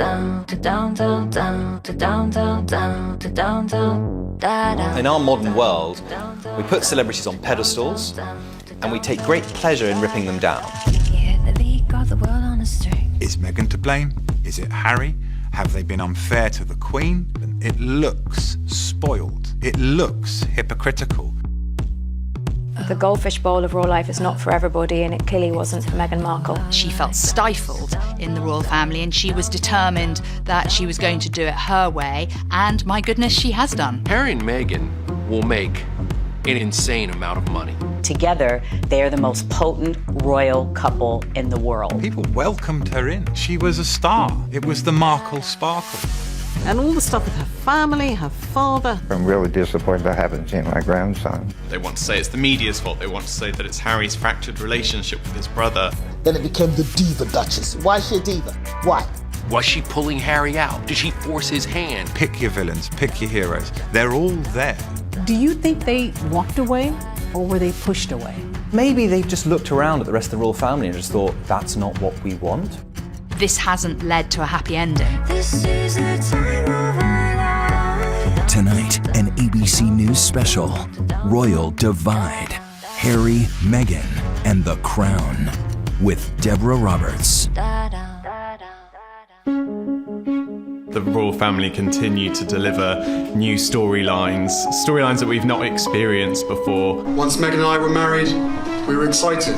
In our modern world, we put celebrities on pedestals and we take great pleasure in ripping them down. Is Meghan to blame? Is it Harry? Have they been unfair to the Queen? It looks spoiled. It looks hypocritical. The goldfish bowl of royal life is not for everybody, and it clearly wasn't for Meghan Markle. She felt stifled in the royal family, and she was determined that she was going to do it her way, and my goodness, she has done. Harry and Meghan will make an insane amount of money. Together, they are the most potent royal couple in the world. People welcomed her in. She was a star. It was the Markle sparkle. And all the stuff with her family, her father. I'm really disappointed I haven't seen my grandson. They want to say it's the media's fault. They want to say that it's Harry's fractured relationship with his brother. Then it became the diva duchess. Why is she a diva? Why? Was she pulling Harry out? Did she force his hand? Pick your villains, pick your heroes. They're all there. Do you think they walked away or were they pushed away? Maybe they've just looked around at the rest of the royal family and just thought, that's not what we want. This hasn't led to a happy ending. Tonight, an ABC News special, Royal Divide, Harry, Meghan, and the Crown, with Deborah Roberts. The royal family continue to deliver new storylines that we've not experienced before. Once Meghan and I were married, we were excited,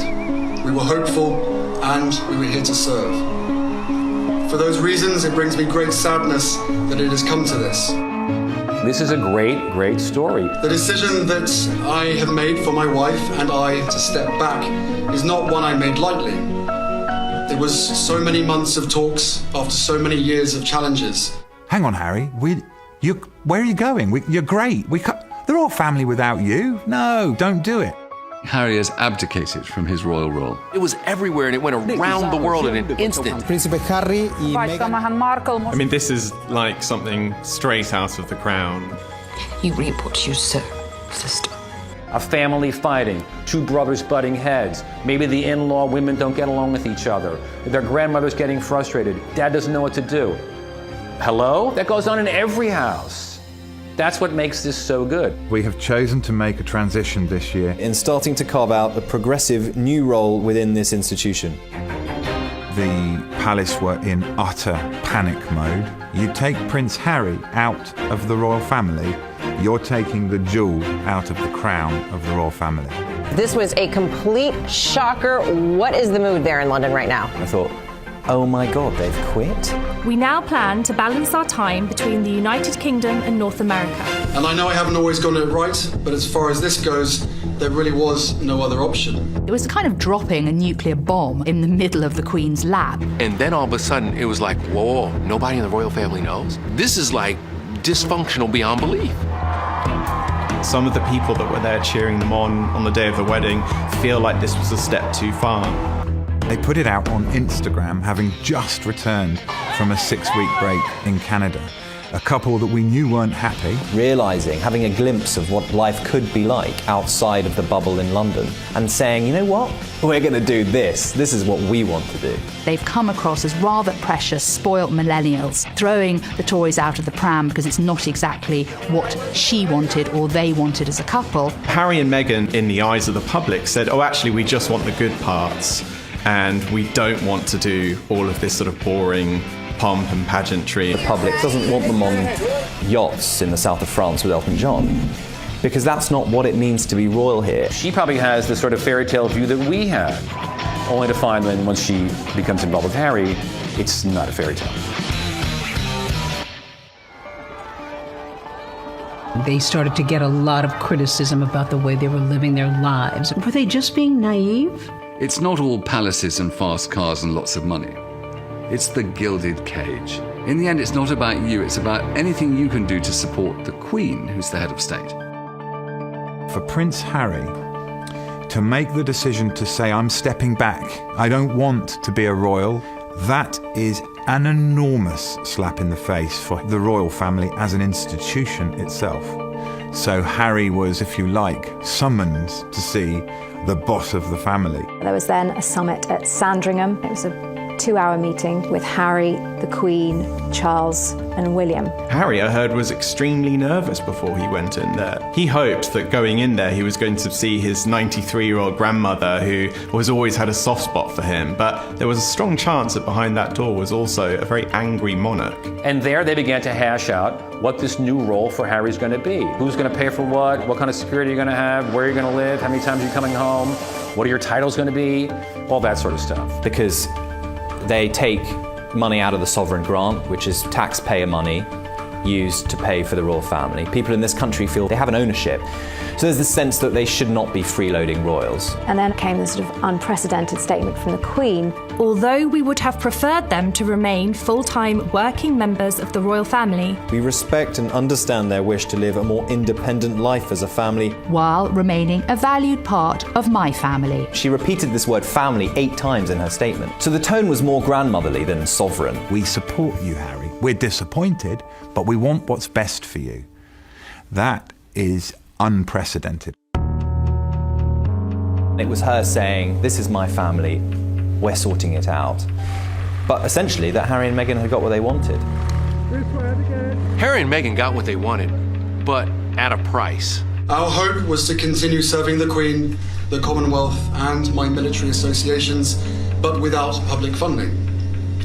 we were hopeful, and we were here to serve. For those reasons, it brings me great sadness that it has come to this. This is a great, great story. The decision that I have made for my wife and I to step back is not one I made lightly. It was so many months of talks after so many years of challenges. Hang on, Harry. Where are you going? You're great. They're all family without you. No, don't do it. Harry has abdicated from his royal role. It was everywhere and it went around the world in an instant. Príncipe Harry y Meghan. I mean, this is like something straight out of The Crown. You reap what you sow, sister. A family fighting, two brothers butting heads. Maybe the in-law women don't get along with each other. Their grandmother's getting frustrated. Dad doesn't know what to do. Hello? That goes on in every house. That's what makes this so good. We have chosen to make a transition this year in starting to carve out a progressive new role within this institution. The palace were in utter panic mode. You take Prince Harry out of the royal family, you're taking the jewel out of the crown of the royal family. This was a complete shocker. What is the mood there in London right now? I thought, oh my God, they've quit? We now plan to balance our time between the United Kingdom and North America. And I know I haven't always gotten it right, but as far as this goes, there really was no other option. It was kind of dropping a nuclear bomb in the middle of the Queen's lap. And then all of a sudden, it was like, whoa, nobody in the royal family knows? This is like dysfunctional beyond belief. Some of the people that were there cheering them on the day of the wedding feel like this was a step too far. They put it out on Instagram, having just returned from a 6-week break in Canada. A couple that we knew weren't happy. Realising, having a glimpse of what life could be like outside of the bubble in London, and saying, you know what, we're going to do this. This is what we want to do. They've come across as rather precious, spoilt millennials, throwing the toys out of the pram because it's not exactly what she wanted or they wanted as a couple. Harry and Meghan, in the eyes of the public, said, oh, actually, we just want the good parts. And we don't want to do all of this sort of boring pomp and pageantry. The public doesn't want them on yachts in the south of France with Elton John, because that's not what it means to be royal here. She probably has the sort of fairy tale view that we had, only to find that once she becomes involved with Harry, it's not a fairy tale. They started to get a lot of criticism about the way they were living their lives. Were they just being naive? It's not all palaces and fast cars and lots of money. It's the gilded cage. In the end, it's not about you, it's about anything you can do to support the Queen, who's the head of state. For Prince Harry to make the decision to say, I'm stepping back, I don't want to be a royal, that is an enormous slap in the face for the royal family as an institution itself. So Harry was, if you like, summoned to see the boss of the family. There was then a summit at Sandringham. It was a 2-hour meeting with Harry, the Queen, Charles, and William. Harry, I heard, was extremely nervous before he went in there. He hoped that going in there he was going to see his 93-year-old grandmother, who was always had a soft spot for him, but there was a strong chance that behind that door was also a very angry monarch. And there they began to hash out what this new role for Harry's going to be. Who's going to pay for what kind of security you're going to have, where you're going to live, how many times you're coming home, what are your titles going to be, all that sort of stuff. Because they take money out of the sovereign grant, which is taxpayer money used to pay for the royal family. People in this country feel they have an ownership. So there's this sense that they should not be freeloading royals. And then came this sort of unprecedented statement from the Queen. Although we would have preferred them to remain full-time working members of the royal family, we respect and understand their wish to live a more independent life as a family, while remaining a valued part of my family. She repeated this word family 8 times in her statement. So the tone was more grandmotherly than sovereign. We support you, Harry. We're disappointed, but we want what's best for you. That is unprecedented. It was her saying, this is my family, we're sorting it out. But essentially that Harry and Meghan had got what they wanted. Harry and Meghan got what they wanted, but at a price. Our hope was to continue serving the Queen, the Commonwealth, and my military associations, but without public funding.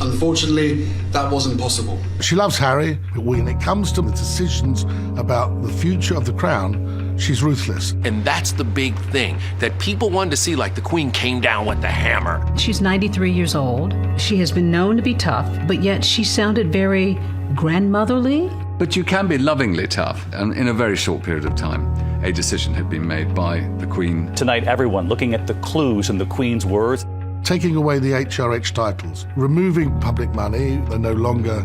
Unfortunately, that wasn't possible. She loves Harry, but when it comes to the decisions about the future of the crown, she's ruthless. And that's the big thing that people wanted to see, like the Queen came down with the hammer. She's 93 years old. She has been known to be tough, but yet she sounded very grandmotherly. But you can be lovingly tough, and in a very short period of time, a decision had been made by the Queen. Tonight, everyone looking at the clues in the Queen's words. Taking away the HRH titles, removing public money, they're no longer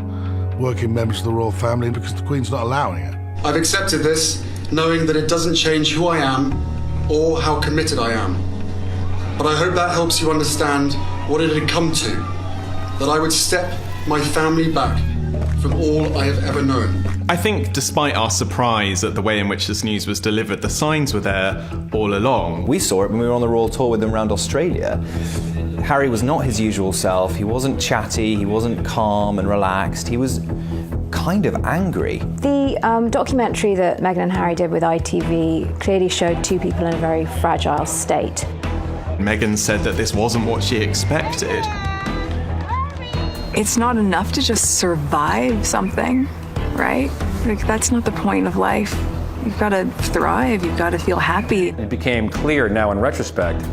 working members of the royal family because the Queen's not allowing it. I've accepted this, knowing that it doesn't change who I am or how committed I am. But I hope that helps you understand what it had come to, that I would step my family back from all I have ever known. I think despite our surprise at the way in which this news was delivered, the signs were there all along. We saw it when we were on the royal tour with them around Australia. Harry was not his usual self. He wasn't chatty, he wasn't calm and relaxed. He was kind of angry. The documentary that Meghan and Harry did with ITV clearly showed two people in a very fragile state. Meghan said that this wasn't what she expected. It's not enough to just survive something, right? Like, that's not the point of life. You've got to thrive, you've got to feel happy. It became clear now in retrospect,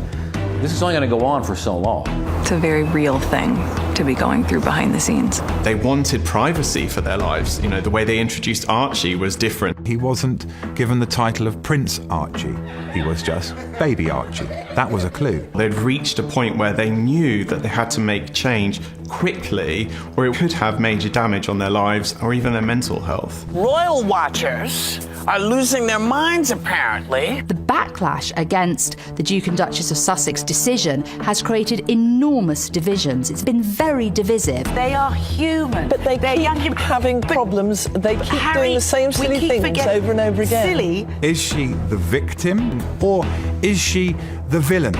this is only going to go on for so long. It's a very real thing to be going through behind the scenes. They wanted privacy for their lives. You know, the way they introduced Archie was different. He wasn't given the title of Prince Archie. He was just Baby Archie. That was a clue. They'd reached a point where they knew that they had to make change quickly, or it could have major damage on their lives or even their mental health. Royal watchers are losing their minds, apparently. The backlash against the Duke and Duchess of Sussex decision has created enormous divisions. It's been very divisive. They are human. But they keep having problems. They keep doing the same silly things over and over again. Silly. Is she the victim or is she the villain?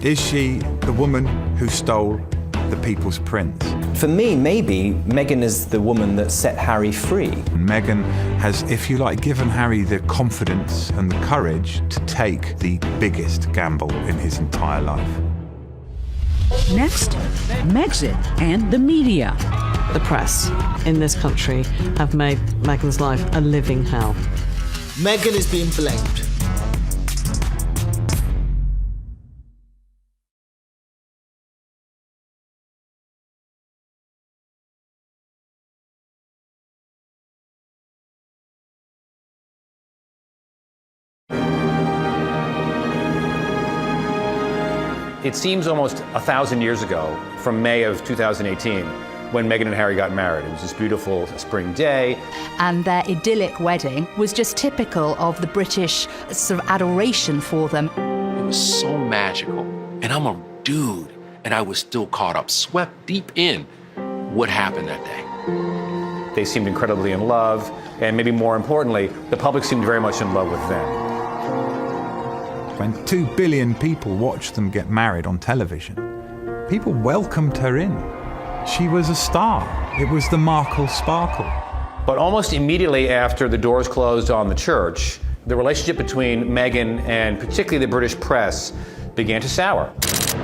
Is she the woman who stole the People's Prince? For me, maybe Meghan is the woman that set Harry free. Meghan has, if you like, given Harry the confidence and the courage to take the biggest gamble in his entire life. Next, Megxit and the media. The press in this country have made Meghan's life a living hell. Meghan is being blamed. It seems almost 1,000 years ago, from May of 2018, when Meghan and Harry got married. It was this beautiful spring day. And their idyllic wedding was just typical of the British sort of adoration for them. It was so magical. And I'm a dude, and I was still caught up, swept deep in what happened that day. They seemed incredibly in love, and maybe more importantly, the public seemed very much in love with them. When 2 billion people watched them get married on television, People welcomed her in. She was a star. It was the Markle sparkle. But almost immediately after the doors closed on the church, the relationship between Meghan and particularly the British press began to sour.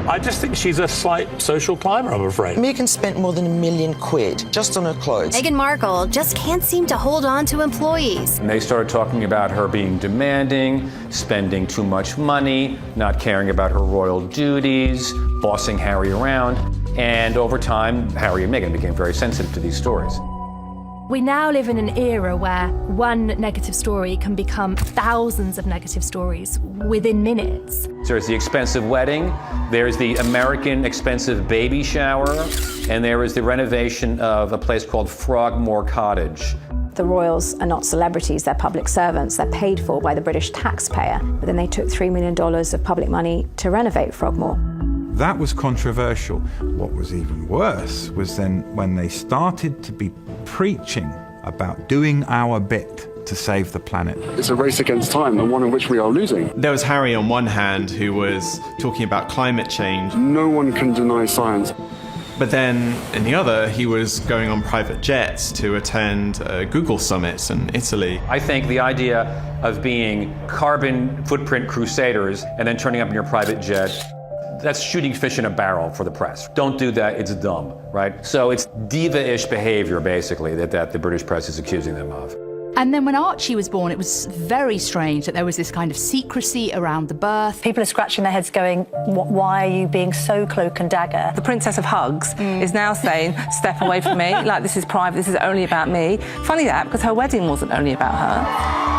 I just think she's a slight social climber, I'm afraid. Meghan spent more than £1 million just on her clothes. Meghan Markle just can't seem to hold on to employees. And they started talking about her being demanding, spending too much money, not caring about her royal duties, bossing Harry around. And over time, Harry and Meghan became very sensitive to these stories. We now live in an era where one negative story can become thousands of negative stories within minutes. There's the expensive wedding, there's the American expensive baby shower, and there is the renovation of a place called Frogmore Cottage. The royals are not celebrities, they're public servants. They're paid for by the British taxpayer. But then they took $3 million of public money to renovate Frogmore. That was controversial. What was even worse was then when they started to be preaching about doing our bit to save the planet. It's a race against time, and one in which we are losing. There was Harry on one hand who was talking about climate change. No one can deny science. But then, in the other, he was going on private jets to attend Google summits in Italy. I think the idea of being carbon footprint crusaders and then turning up in your private jet, that's shooting fish in a barrel for the press. Don't do that, it's dumb, right? So it's diva-ish behavior, basically, that the British press is accusing them of. And then when Archie was born, it was very strange that there was this kind of secrecy around the birth. People are scratching their heads going, why are you being so cloak and dagger? The Princess of Hugs is now saying, step away from me, like this is private, this is only about me. Funny that, because her wedding wasn't only about her.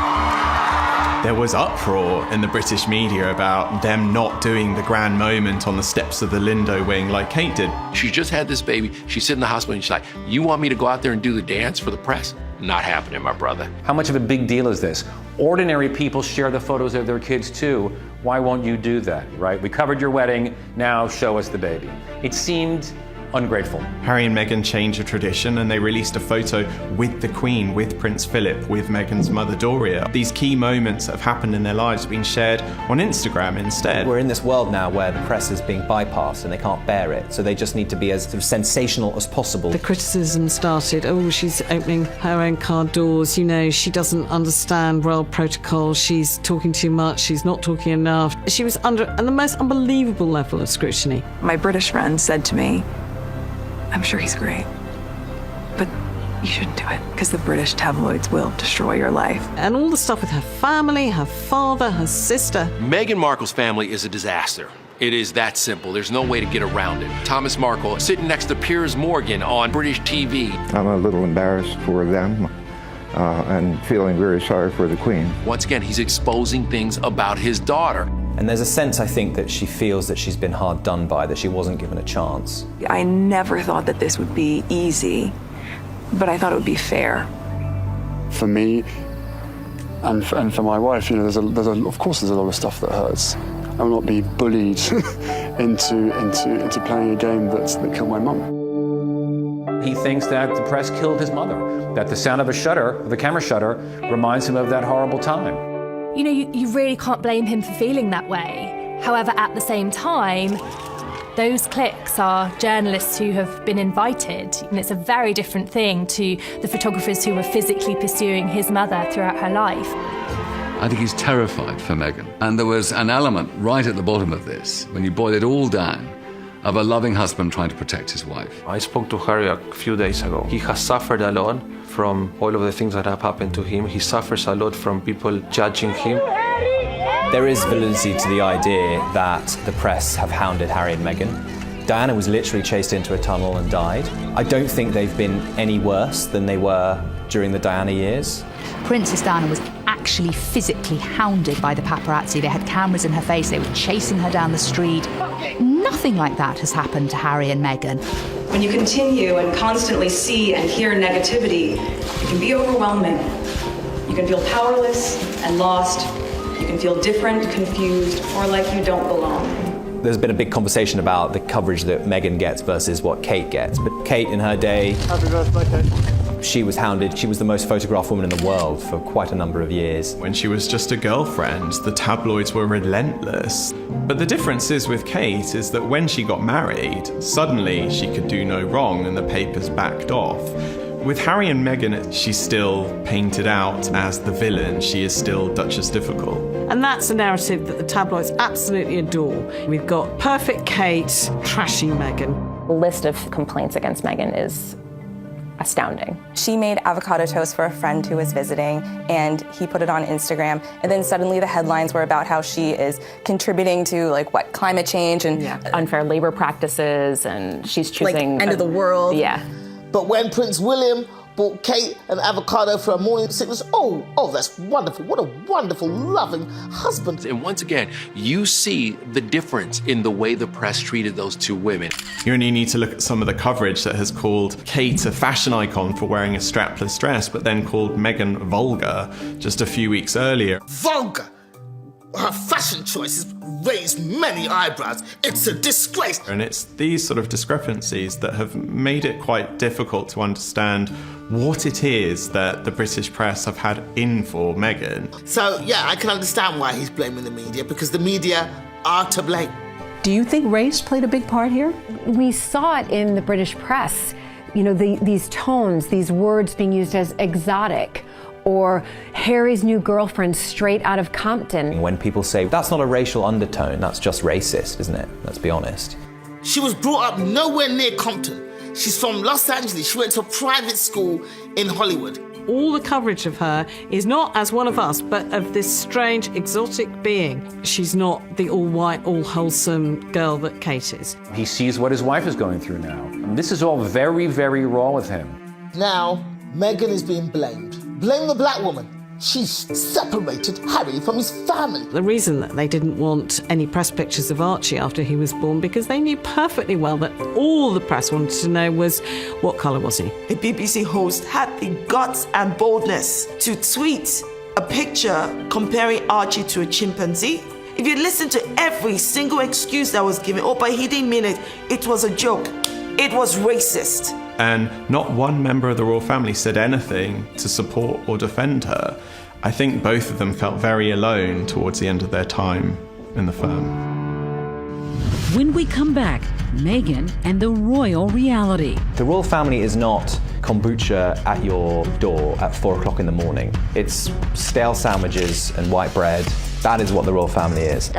There was uproar in the British media about them not doing the grand moment on the steps of the Lindo wing like Kate did. She just had this baby. She's sitting in the hospital and she's like, you want me to go out there and do the dance for the press? Not happening, my brother. How much of a big deal is this? Ordinary people share the photos of their kids too. Why won't you do that, right? We covered your wedding, now show us the baby. It seemed ungrateful. Harry and Meghan changed a tradition and they released a photo with the Queen, with Prince Philip, with Meghan's mother Doria. These key moments that have happened in their lives have been shared on Instagram instead. We're in this world now where the press is being bypassed and they can't bear it, so they just need to be as sort of sensational as possible. The criticism started, oh, she's opening her own car doors, you know, she doesn't understand royal protocol, she's talking too much, she's not talking enough. She was under the most unbelievable level of scrutiny. My British friend said to me, I'm sure he's great, but you shouldn't do it because the British tabloids will destroy your life. And all the stuff with her family, her father, her sister. Meghan Markle's family is a disaster. It is that simple. There's no way to get around it. Thomas Markle sitting next to Piers Morgan on British TV. I'm a little embarrassed for them and feeling very sorry for the Queen. Once again, he's exposing things about his daughter. And there's a sense, I think, that she feels that she's been hard done by, that she wasn't given a chance. I never thought that this would be easy, but I thought it would be fair. For me and for my wife, you know, of course there's a lot of stuff that hurts. I will not be bullied into playing a game that killed my mum. He thinks that the press killed his mother, that the sound of the camera shutter, reminds him of that horrible time. You know, you really can't blame him for feeling that way. However, at the same time, those cliques are journalists who have been invited, and it's a very different thing to the photographers who were physically pursuing his mother throughout her life. I think he's terrified for Meghan. And there was an element right at the bottom of this, when you boil it all down, of a loving husband trying to protect his wife. I spoke to Harry a few days ago. He has suffered a lot from all of the things that have happened to him. He suffers a lot from people judging him. There is validity to the idea that the press have hounded Harry and Meghan. Diana was literally chased into a tunnel and died. I don't think they've been any worse than they were during the Diana years. Princess Diana was actually physically hounded by the paparazzi. They had cameras in her face, they were chasing her down the street. Nothing like that has happened to Harry and Meghan. When you continue and constantly see and hear negativity, it can be overwhelming. You can feel powerless and lost. You can feel different, confused, or like you don't belong. There's been a big conversation about the coverage that Meghan gets versus what Kate gets. But Kate, in her day, Happy birthday, Kate. She was hounded. She was the most photographed woman in the world for quite a number of years. When she was just a girlfriend, the tabloids were relentless. But the difference is with Kate is that when she got married, suddenly she could do no wrong and the papers backed off. With Harry and Meghan, she's still painted out as the villain. She is still Duchess Difficult. And that's a narrative that the tabloids absolutely adore. We've got perfect Kate trashing Meghan. The list of complaints against Meghan is astounding. She made avocado toast for a friend who was visiting, and he put it on Instagram, and then suddenly the headlines were about how she is contributing to climate change and unfair labor practices, and she's choosing end of the world. Yeah. But when Prince William bought Kate an avocado for her morning sickness, oh, that's wonderful. What a wonderful, loving husband. And once again, you see the difference in the way the press treated those two women. You only need to look at some of the coverage that has called Kate a fashion icon for wearing a strapless dress, but then called Meghan vulgar just a few weeks earlier. Vulgar! Her fashion choices raised many eyebrows. It's a disgrace. And it's these sort of discrepancies that have made it quite difficult to understand what it is that the British press have had in for Meghan. So, yeah, I can understand why he's blaming the media, because the media are to blame. Do you think race played a big part here? We saw it in the British press. You know, these tones, these words being used as exotic, or Harry's new girlfriend straight out of Compton. When people say, that's not a racial undertone, that's just racist, isn't it? Let's be honest. She was brought up nowhere near Compton. She's from Los Angeles. She went to a private school in Hollywood. All the coverage of her is not as one of us, but of this strange, exotic being. She's not the all-white, all-wholesome girl that Kate is. He sees what his wife is going through now. And this is all very, very raw with him. Now, Meghan is being blamed. Blame the black woman. She separated Harry from his family. The reason that they didn't want any press pictures of Archie after he was born, because they knew perfectly well that all the press wanted to know was, what colour was he? A BBC host had the guts and boldness to tweet a picture comparing Archie to a chimpanzee. If you listen to every single excuse that was given, but he didn't mean it, it was a joke, it was racist. And not one member of the royal family said anything to support or defend her. I think both of them felt very alone towards the end of their time in the firm. When we come back, Meghan and the royal reality. The royal family is not kombucha at your door at 4 o'clock in the morning. It's stale sandwiches and white bread. That is what the royal family is.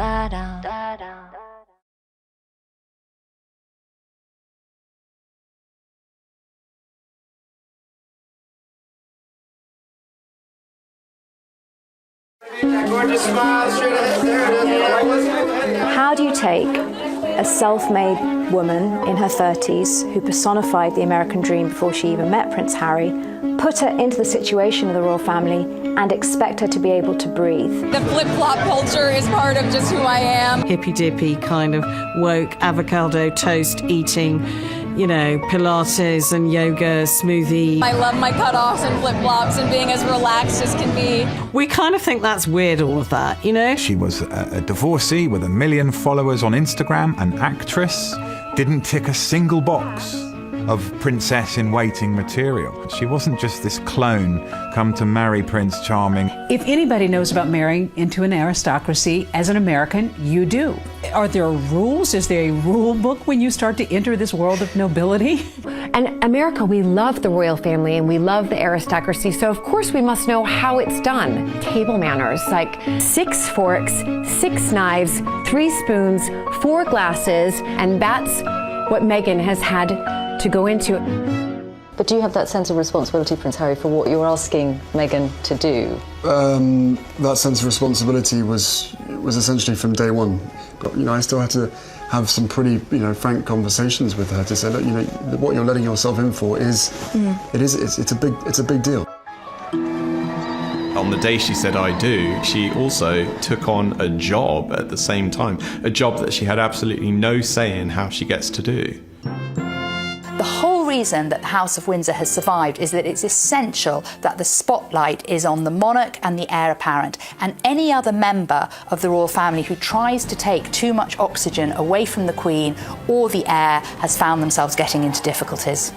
How do you take a self-made woman in her 30s who personified the American dream before she even met Prince Harry, put her into the situation of the royal family, and expect her to be able to breathe? The flip-flop culture is part of just who I am. Hippy-dippy kind of woke avocado toast eating, Pilates and yoga, smoothie. I love my cutoffs and flip-flops and being as relaxed as can be. We kind of think that's weird, all of that, She was a divorcee with 1 million followers on Instagram, an actress, didn't tick a single box of princess-in-waiting material. She wasn't just this clone come to marry Prince Charming. If anybody knows about marrying into an aristocracy, as an American, you do. Are there rules? Is there a rule book when you start to enter this world of nobility? And America, we love the royal family and we love the aristocracy, so of course we must know how it's done. Table manners, like 6 forks, 6 knives, 3 spoons, 4 glasses, and that's what Meghan has had to go into. But do you have that sense of responsibility, Prince Harry, for what you're asking Meghan to do? That sense of responsibility was essentially from day one. But, I still had to have some pretty, frank conversations with her to say, look, what you're letting yourself in for is, it's a big deal. On the day she said I do, she also took on a job at the same time, a job that she had absolutely no say in how she gets to do. The whole reason that the House of Windsor has survived is that it's essential that the spotlight is on the monarch and the heir apparent, and any other member of the royal family who tries to take too much oxygen away from the Queen or the heir has found themselves getting into difficulties.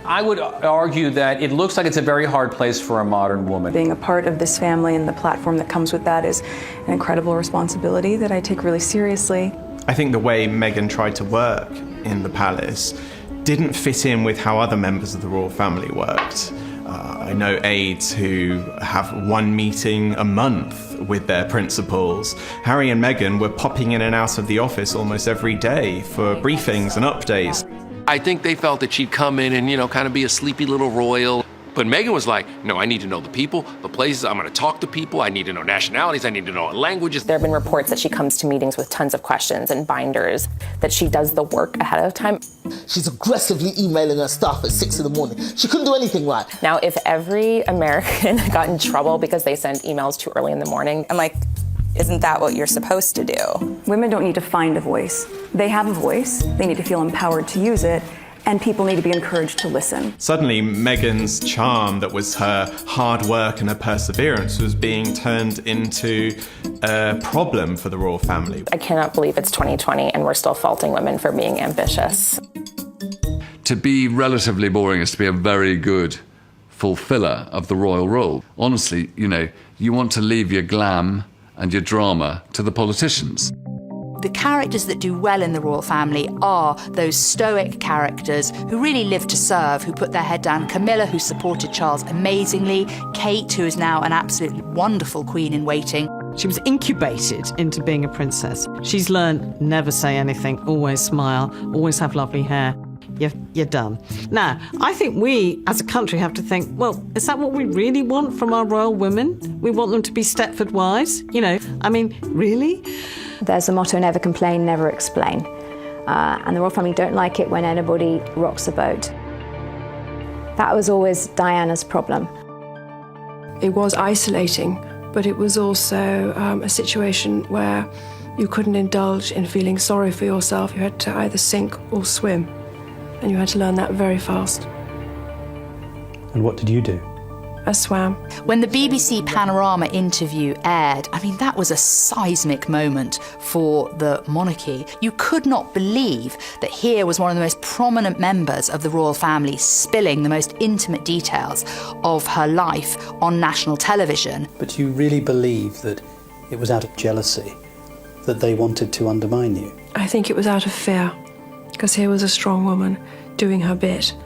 I would argue that it looks like it's a very hard place for a modern woman. Being a part of this family and the platform that comes with that is an incredible responsibility that I take really seriously. I think the way Meghan tried to work in the palace didn't fit in with how other members of the royal family worked. I know aides who have one meeting a month with their principals. Harry and Meghan were popping in and out of the office almost every day for briefings and updates. I think they felt that she'd come in and, you know, kind of be a sleepy little royal. But Meghan was like, no, I need to know the people, the places, I'm going to talk to people, I need to know nationalities, I need to know languages. There have been reports that she comes to meetings with tons of questions and binders, that she does the work ahead of time. She's aggressively emailing her staff at 6 in the morning. She couldn't do anything right. Now, if every American got in trouble because they sent emails too early in the morning, I'm like, isn't that what you're supposed to do? Women don't need to find a voice. They have a voice. They need to feel empowered to use it. And people need to be encouraged to listen. Suddenly, Meghan's charm, that was her hard work and her perseverance, was being turned into a problem for the royal family. I cannot believe it's 2020 and we're still faulting women for being ambitious. To be relatively boring is to be a very good fulfiller of the royal role. Honestly, you know, you want to leave your glam and your drama to the politicians. The characters that do well in the royal family are those stoic characters who really live to serve, who put their head down. Camilla, who supported Charles amazingly. Kate, who is now an absolutely wonderful queen in waiting. She was incubated into being a princess. She's learned never say anything, always smile, always have lovely hair. You're done. Now, I think we, as a country, have to think, well, is that what we really want from our royal women? We want them to be Stepford wives? You know, I mean, really? There's a motto, never complain, never explain. And the royal family don't like it when anybody rocks the boat. That was always Diana's problem. It was isolating, but it was also a situation where you couldn't indulge in feeling sorry for yourself. You had to either sink or swim, and you had to learn that very fast. And what did you do? I swam. When the BBC Panorama interview aired, I mean, that was a seismic moment for the monarchy. You could not believe that here was one of the most prominent members of the royal family spilling the most intimate details of her life on national television. But you really believe that it was out of jealousy that they wanted to undermine you? I think it was out of fear, because here was a strong woman doing her bit.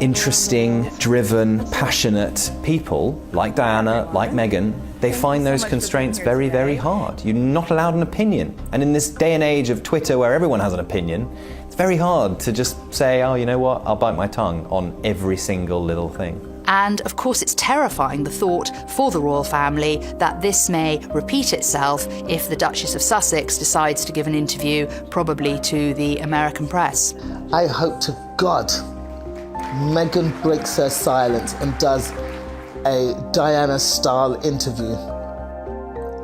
Interesting, driven, passionate people like Diana, like Meghan, they find those constraints very, very hard. You're not allowed an opinion. And in this day and age of Twitter where everyone has an opinion, it's very hard to just say, oh, you know what, I'll bite my tongue on every single little thing. And of course, it's terrifying, the thought for the royal family that this may repeat itself if the Duchess of Sussex decides to give an interview, probably to the American press. I hope to God Meghan breaks her silence and does a Diana-style interview.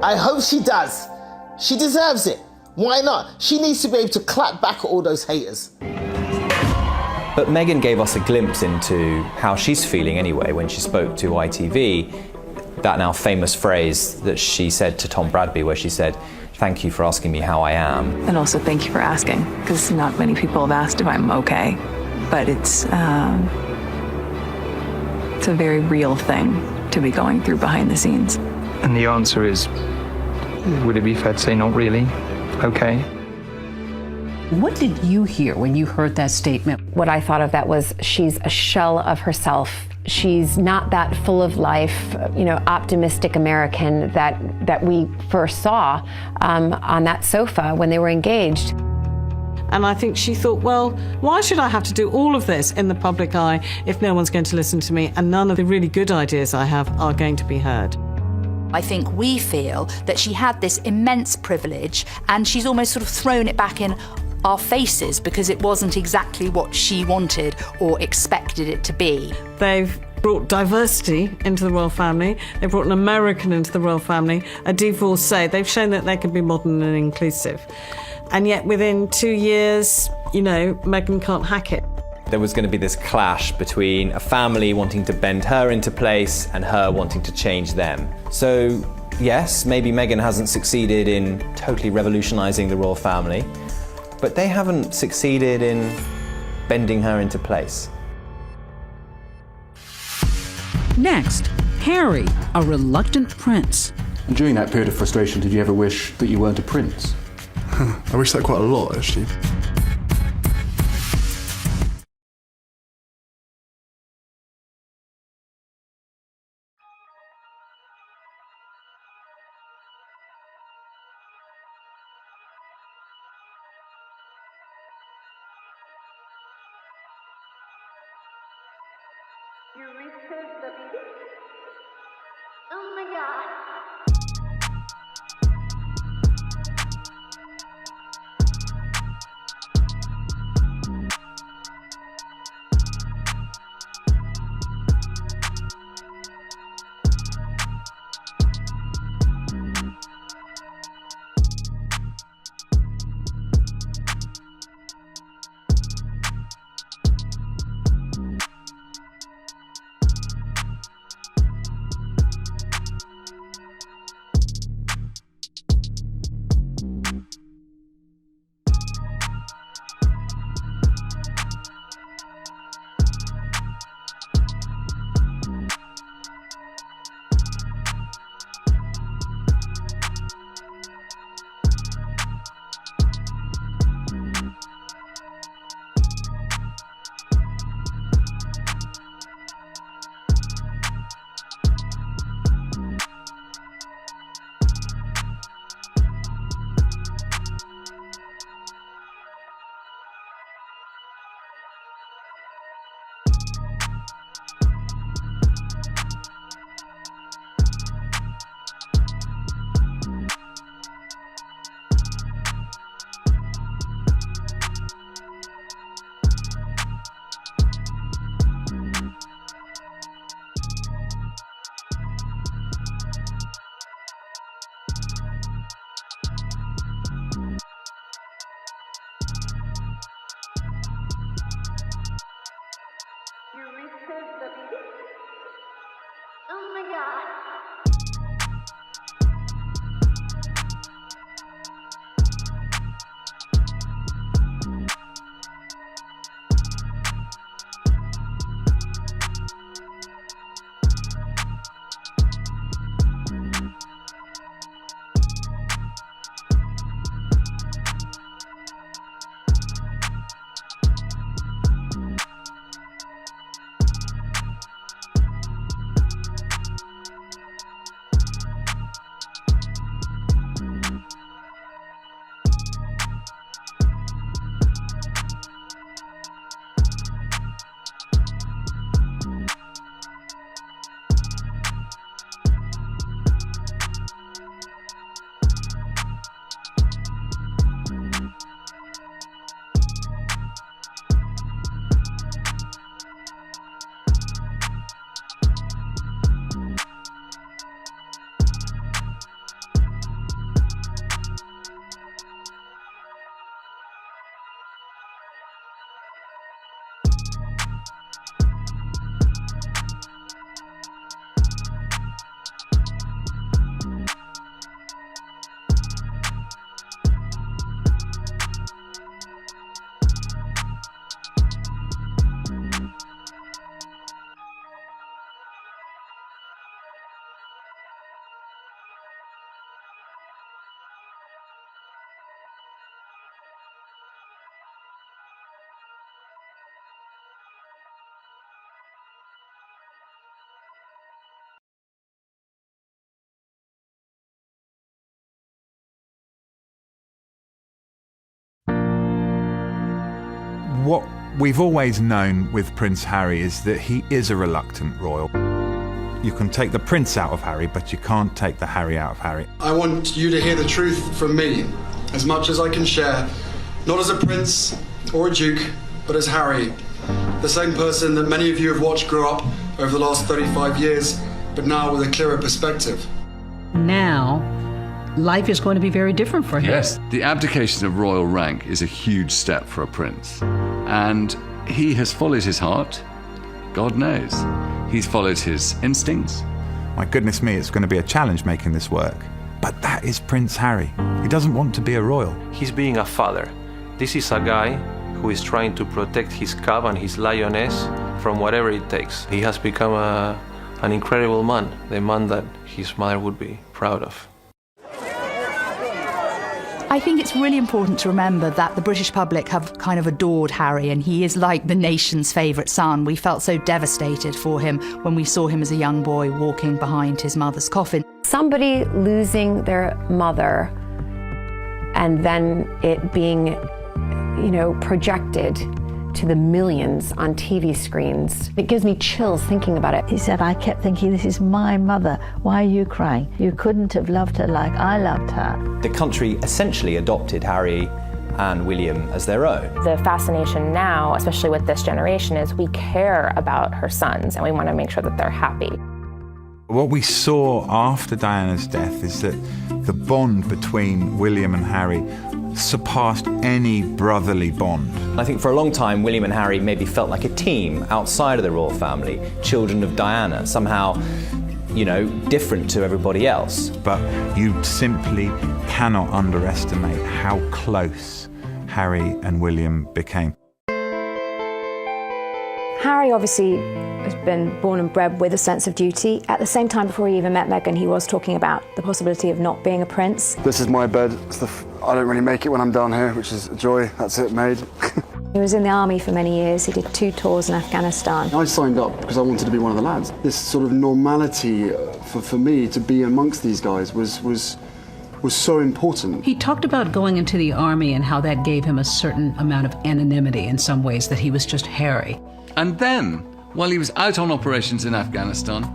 I hope she does. She deserves it. Why not? She needs to be able to clap back at all those haters. But Meghan gave us a glimpse into how she's feeling anyway when she spoke to ITV. That now famous phrase that she said to Tom Bradby, where she said, "Thank you for asking me how I am." And also thank you for asking, because not many people have asked if I'm okay. But it's a very real thing to be going through behind the scenes. And the answer is, would it be fair to say not really? Okay. What did you hear when you heard that statement? What I thought of that was she's a shell of herself. She's not that full of life, optimistic American that we first saw on that sofa when they were engaged. And I think she thought, well, why should I have to do all of this in the public eye if no one's going to listen to me and none of the really good ideas I have are going to be heard? I think we feel that she had this immense privilege and she's almost sort of thrown it back in our faces because it wasn't exactly what she wanted or expected it to be. They've brought diversity into the royal family. They've brought an American into the royal family, a divorcee. They've shown that they can be modern and inclusive. And yet within 2 years, Meghan can't hack it. There was going to be this clash between a family wanting to bend her into place and her wanting to change them. So yes, maybe Meghan hasn't succeeded in totally revolutionising the royal family, but they haven't succeeded in bending her into place. Next, Harry, a reluctant prince. And during that period of frustration, did you ever wish that you weren't a prince? I wish that quite a lot, actually. Oh my god. Oh my god. What we've always known with Prince Harry is that he is a reluctant royal. You can take the prince out of Harry, but you can't take the Harry out of Harry. I want you to hear the truth from me, as much as I can share, not as a prince or a duke, but as Harry, the same person that many of you have watched grow up over the last 35 years, but now with a clearer perspective. Now, life is going to be very different for him. Yes, the abdication of royal rank is a huge step for a prince. And he has followed his heart, God knows. He's followed his instincts. My goodness me, it's going to be a challenge making this work. But that is Prince Harry. He doesn't want to be a royal. He's being a father. This is a guy who is trying to protect his cub and his lioness from whatever it takes. He has become an incredible man, the man that his mother would be proud of. I think it's really important to remember that the British public have kind of adored Harry, and he is like the nation's favourite son. We felt so devastated for him when we saw him as a young boy walking behind his mother's coffin. Somebody losing their mother and then it being, projected to the millions on TV screens. It gives me chills thinking about it. He said, I kept thinking, this is my mother. Why are you crying? You couldn't have loved her like I loved her. The country essentially adopted Harry and William as their own. The fascination now, especially with this generation, is we care about her sons and we want to make sure that they're happy. What we saw after Diana's death is that the bond between William and Harry surpassed any brotherly bond. I think for a long time, William and Harry maybe felt like a team outside of the royal family, children of Diana, somehow, different to everybody else. But you simply cannot underestimate how close Harry and William became. Harry obviously has been born and bred with a sense of duty. At the same time, before he even met Meghan, he was talking about the possibility of not being a prince. This is my bed. I don't really make it when I'm down here, which is a joy. That's it, made. He was in the army for many years. He did 2 tours in Afghanistan. I signed up because I wanted to be one of the lads. This sort of normality for me to be amongst these guys was so important. He talked about going into the army and how that gave him a certain amount of anonymity in some ways, that he was just Harry. And then, while he was out on operations in Afghanistan,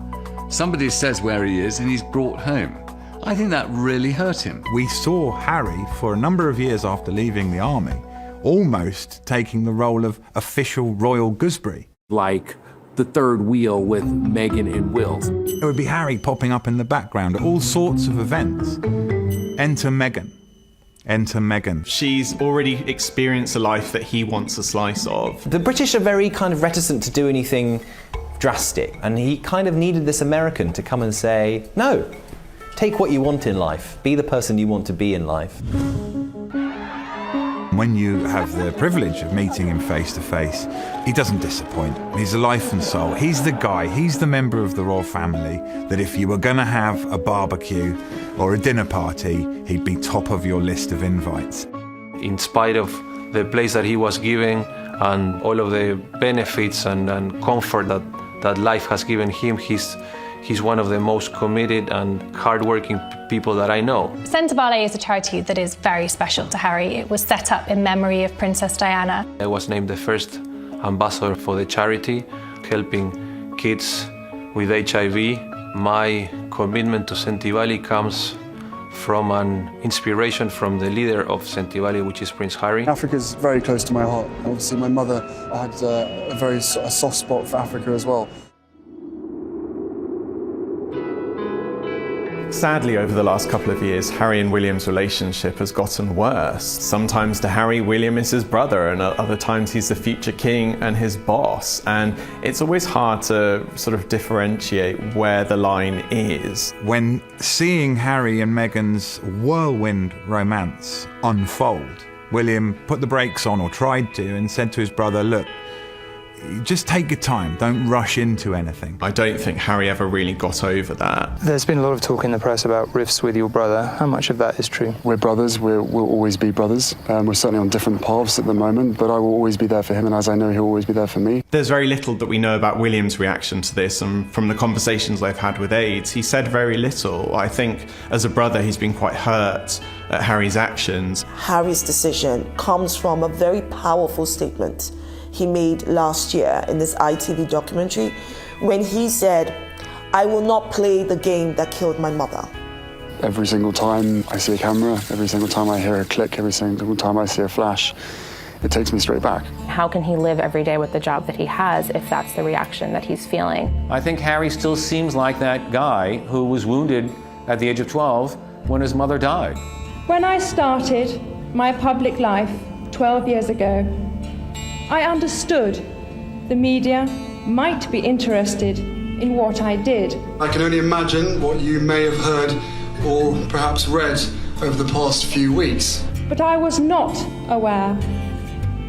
somebody says where he is and he's brought home. I think that really hurt him. We saw Harry, for a number of years after leaving the army, almost taking the role of official royal gooseberry. Like the third wheel with Meghan and Will. It would be Harry popping up in the background at all sorts of events. Enter Meghan. Enter Meghan. She's already experienced a life that he wants a slice of. The British are very kind of reticent to do anything drastic, and he kind of needed this American to come and say, no, take what you want in life, be the person you want to be in life. When you have the privilege of meeting him face to face, he doesn't disappoint. He's a life and soul. He's the guy, he's the member of the royal family that if you were going to have a barbecue or a dinner party, he'd be top of your list of invites. In spite of the place that he was given and all of the benefits and comfort that life has given him, he's one of the most committed and hardworking people that I know. Centre Ballet is a charity that is very special to Harry. It was set up in memory of Princess Diana. I was named the first ambassador for the charity, helping kids with HIV. My commitment to Sentivali comes from an inspiration from the leader of Sentivali, which is Prince Harry. Africa's very close to my heart. Obviously, my mother had a soft spot for Africa as well. Sadly, over the last couple of years, Harry and William's relationship has gotten worse. Sometimes to Harry, William is his brother, and at other times he's the future king and his boss. And it's always hard to sort of differentiate where the line is. When seeing Harry and Meghan's whirlwind romance unfold, William put the brakes on, or tried to, and said to his brother, look, just take your time, don't rush into anything. I don't think Harry ever really got over that. There's been a lot of talk in the press about rifts with your brother. How much of that is true? We're brothers, we'll always be brothers. We're certainly on different paths at the moment, but I will always be there for him, and as I know, he'll always be there for me. There's very little that we know about William's reaction to this, and from the conversations I've had with aides, he said very little. I think as a brother, he's been quite hurt at Harry's actions. Harry's decision comes from a very powerful statement he made last year in this ITV documentary when he said, I will not play the game that killed my mother. Every single time I see a camera, every single time I hear a click, every single time I see a flash, it takes me straight back. How can he live every day with the job that he has if that's the reaction that he's feeling? I think Harry still seems like that guy who was wounded at the age of 12 when his mother died. When I started my public life 12 years ago, I understood the media might be interested in what I did. I can only imagine what you may have heard or perhaps read over the past few weeks. But I was not aware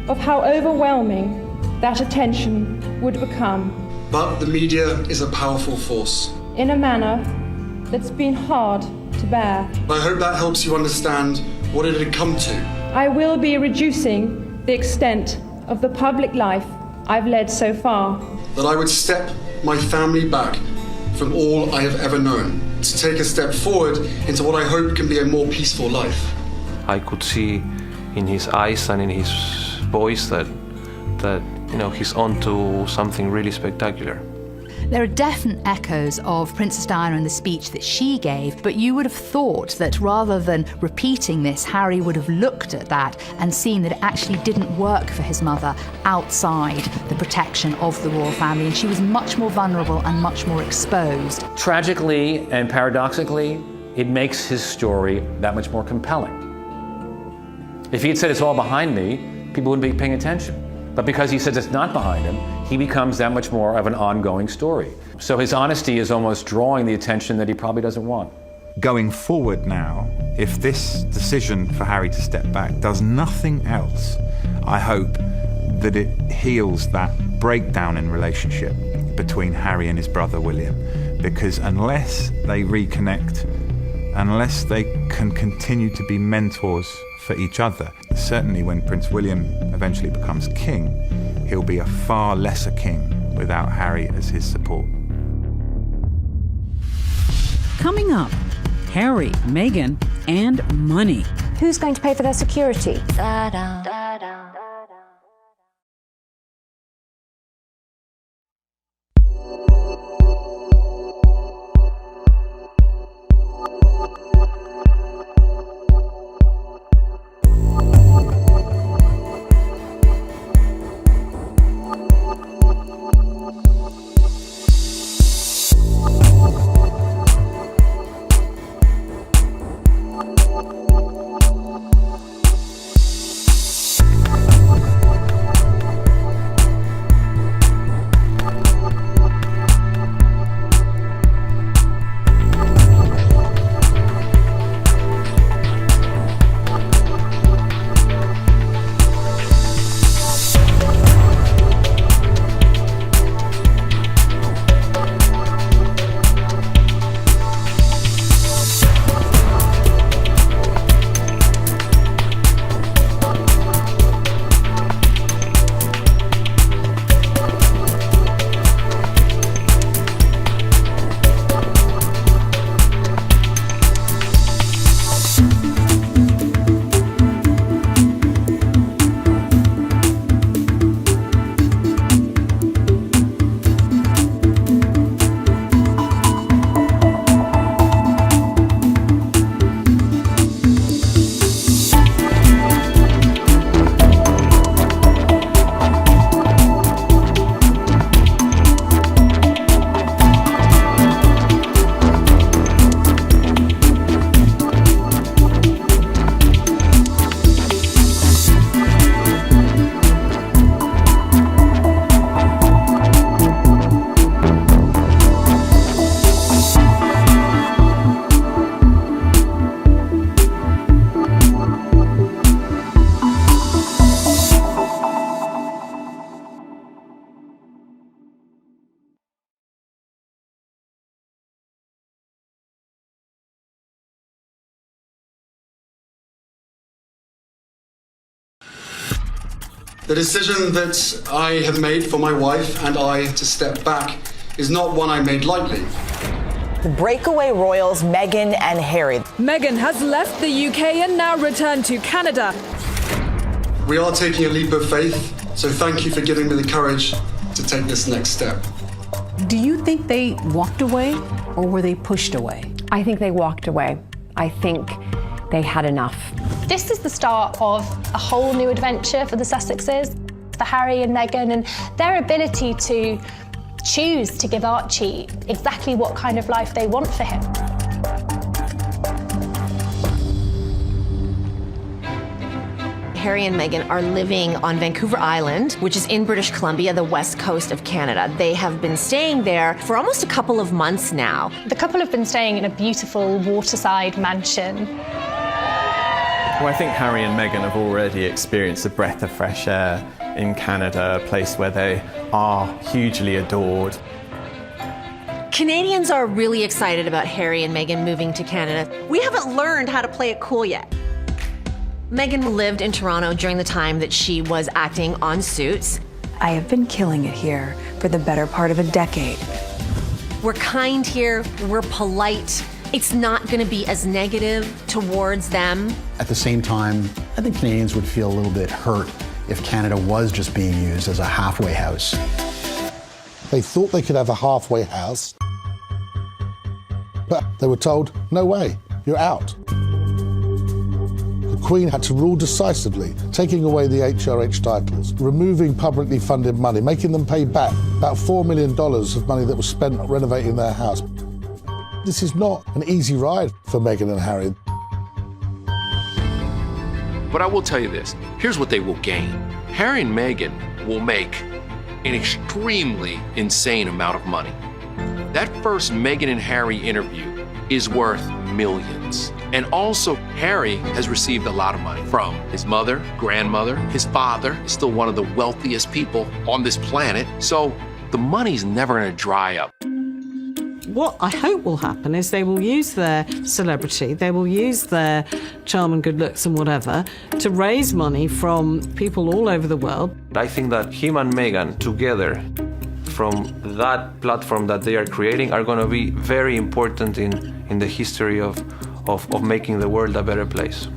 of how overwhelming that attention would become. But the media is a powerful force. In a manner that's been hard to bear. I hope that helps you understand what it had come to. I will be reducing the extent of the public life I've led so far. That I would step my family back from all I have ever known, to take a step forward into what I hope can be a more peaceful life. I could see in his eyes and in his voice that he's on to something really spectacular. There are definite echoes of Princess Diana in the speech that she gave, but you would have thought that rather than repeating this, Harry would have looked at that and seen that it actually didn't work for his mother outside the protection of the royal family, and she was much more vulnerable and much more exposed. Tragically and paradoxically, it makes his story that much more compelling. If he had said it's all behind me, people wouldn't be paying attention. But because he says it's not behind him, he becomes that much more of an ongoing story. So his honesty is almost drawing the attention that he probably doesn't want. Going forward now, if this decision for Harry to step back does nothing else, I hope that it heals that breakdown in relationship between Harry and his brother William. Because unless they reconnect, unless they can continue to be mentors for each other, certainly when Prince William eventually becomes king, he'll be a far lesser king without Harry as his support. Coming up, Harry, Meghan, and money. Who's going to pay for their security? The decision that I have made for my wife and I to step back is not one I made lightly. The breakaway royals Meghan and Harry. Meghan has left the UK and now returned to Canada. We are taking a leap of faith, so thank you for giving me the courage to take this next step. Do you think they walked away or were they pushed away? I think they walked away. I think they had enough. This is the start of a whole new adventure for the Sussexes, for Harry and Meghan, and their ability to choose to give Archie exactly what kind of life they want for him. Harry and Meghan are living on Vancouver Island, which is in British Columbia, the west coast of Canada. They have been staying there for almost a couple of months now. The couple have been staying in a beautiful waterside mansion. Well, I think Harry and Meghan have already experienced a breath of fresh air in Canada, a place where they are hugely adored. Canadians are really excited about Harry and Meghan moving to Canada. We haven't learned how to play it cool yet. Meghan lived in Toronto during the time that she was acting on Suits. I have been killing it here for the better part of a decade. We're kind here, we're polite. It's not going to be as negative towards them. At the same time, I think Canadians would feel a little bit hurt if Canada was just being used as a halfway house. They thought they could have a halfway house, but they were told, no way, you're out. The Queen had to rule decisively, taking away the HRH titles, removing publicly funded money, making them pay back about $4 million of money that was spent renovating their house. This is not an easy ride for Meghan and Harry. But I will tell you this, here's what they will gain. Harry and Meghan will make an extremely insane amount of money. That first Meghan and Harry interview is worth millions. And also, Harry has received a lot of money from his mother, grandmother, his father is still one of the wealthiest people on this planet. So the money's never gonna dry up. What I hope will happen is they will use their celebrity, they will use their charm and good looks and whatever to raise money from people all over the world. I think that him and Meghan together, from that platform that they are creating, are going to be very important in the history of making the world a better place.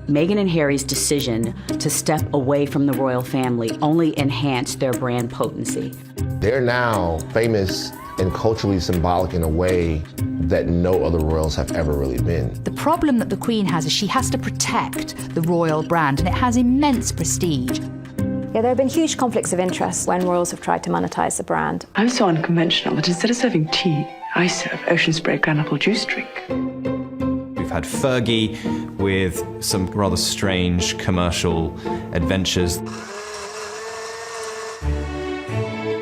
Meghan and Harry's decision to step away from the royal family only enhanced their brand potency. They're now famous and culturally symbolic in a way that no other royals have ever really been. The problem that the Queen has is she has to protect the royal brand, and it has immense prestige. Yeah, there have been huge conflicts of interest when royals have tried to monetize the brand. I'm so unconventional that instead of serving tea, I serve ocean spray granapple juice drink. We've had Fergie with some rather strange commercial adventures.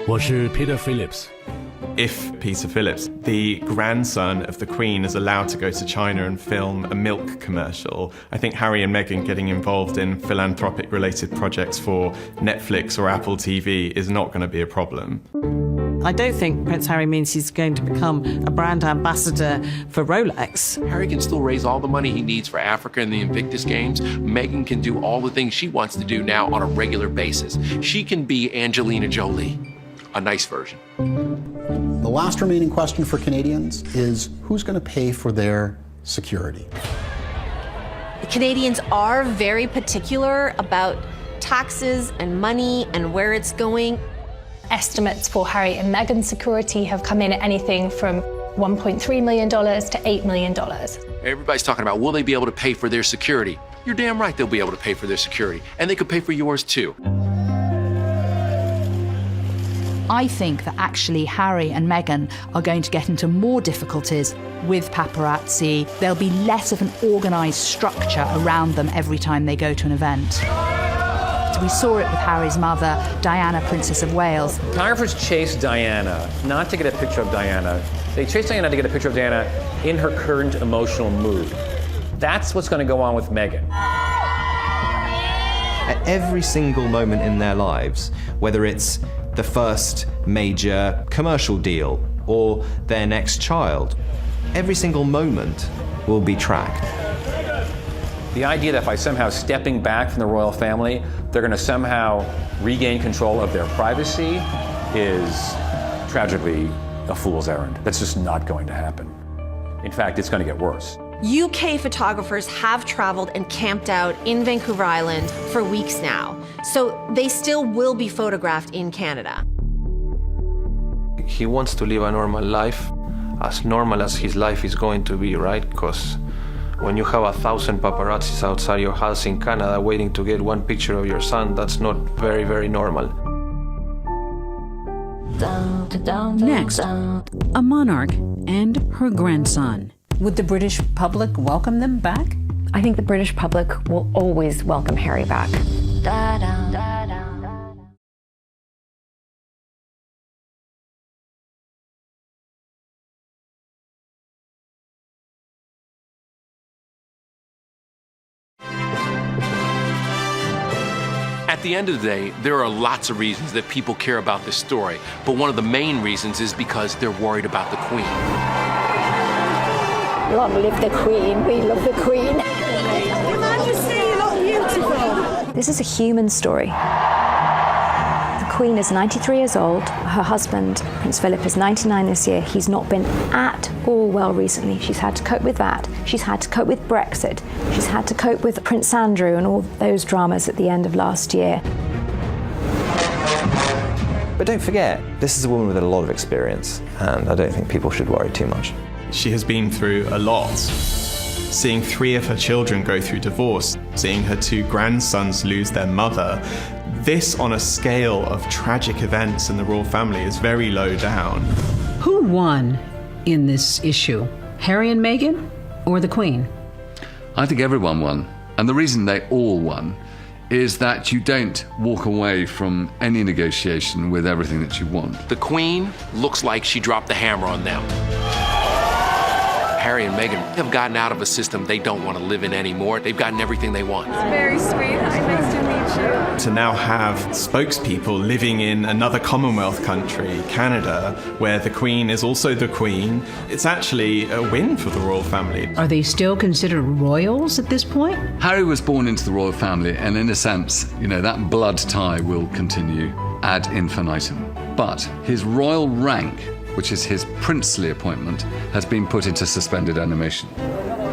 我是 Peter Phillips. If Peter Phillips, the grandson of the Queen, is allowed to go to China and film a milk commercial, I think Harry and Meghan getting involved in philanthropic-related projects for Netflix or Apple TV is not going to be a problem. I don't think Prince Harry means he's going to become a brand ambassador for Rolex. Harry can still raise all the money he needs for Africa and the Invictus Games. Meghan can do all the things she wants to do now on a regular basis. She can be Angelina Jolie, a nice version. The last remaining question for Canadians is who's going to pay for their security? The Canadians are very particular about taxes and money and where it's going. Estimates for Harry and Meghan's security have come in at anything from $1.3 million to $8 million. Everybody's talking about, will they be able to pay for their security? You're damn right they'll be able to pay for their security. And they could pay for yours too. I think that actually Harry and Meghan are going to get into more difficulties with paparazzi. There'll be less of an organised structure around them every time they go to an event. So we saw it with Harry's mother, Diana, Princess of Wales. Photographers chased Diana, not to get a picture of Diana. They chased Diana to get a picture of Diana in her current emotional mood. That's what's going to go on with Meghan. At every single moment in their lives, whether it's the first major commercial deal or their next child, every single moment will be tracked. The idea that by somehow stepping back from the royal family, they're going to somehow regain control of their privacy is tragically a fool's errand. That's just not going to happen. In fact, it's going to get worse. UK photographers have traveled and camped out in Vancouver Island for weeks now, so they still will be photographed in Canada. He wants to live a normal life, as normal as his life is going to be, right? Because when you have 1,000 paparazzis outside your house in Canada waiting to get one picture of your son, that's not very, very normal. Next, a monarch and her grandson. Would the British public welcome them back? I think the British public will always welcome Harry back. At the end of the day, there are lots of reasons that people care about this story, but one of the main reasons is because they're worried about the Queen. Long live the Queen. We love the Queen. Your Majesty, you look beautiful. This is a human story. The Queen is 93 years old. Her husband, Prince Philip, is 99 this year. He's not been at all well recently. She's had to cope with that. She's had to cope with Brexit. She's had to cope with Prince Andrew and all those dramas at the end of last year. But don't forget, this is a woman with a lot of experience, and I don't think people should worry too much. She has been through a lot. Seeing 3 of her children go through divorce, seeing her 2 grandsons lose their mother, this on a scale of tragic events in the royal family is very low down. Who won in this issue? Harry and Meghan or the Queen? I think everyone won. And the reason they all won is that you don't walk away from any negotiation with everything that you want. The Queen looks like she dropped the hammer on them. Harry and Meghan have gotten out of a system they don't want to live in anymore. They've gotten everything they want. It's very sweet. Hi, nice to meet you. To now have spokespeople living in another Commonwealth country, Canada, where the Queen is also the Queen, it's actually a win for the royal family. Are they still considered royals at this point? Harry was born into the royal family, and in a sense, that blood tie will continue ad infinitum. But his royal rank, which is his princely appointment, has been put into suspended animation.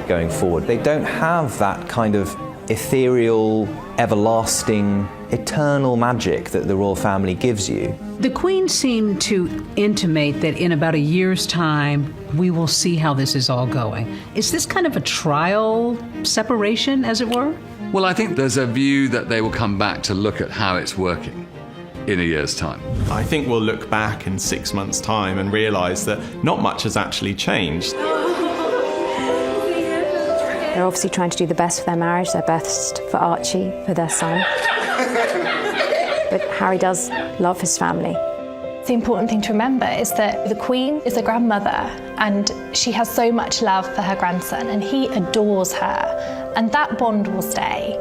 Going forward, they don't have that kind of ethereal, everlasting, eternal magic that the royal family gives you. The Queen seemed to intimate that in about a year's time, we will see how this is all going. Is this kind of a trial separation, as it were? Well, I think there's a view that they will come back to look at how it's working in a year's time. I think we'll look back in 6 months' time and realise that not much has actually changed. They're obviously trying to do the best for their marriage, their best for Archie, for their son. But Harry does love his family. The important thing to remember is that the Queen is a grandmother and she has so much love for her grandson and he adores her, and that bond will stay.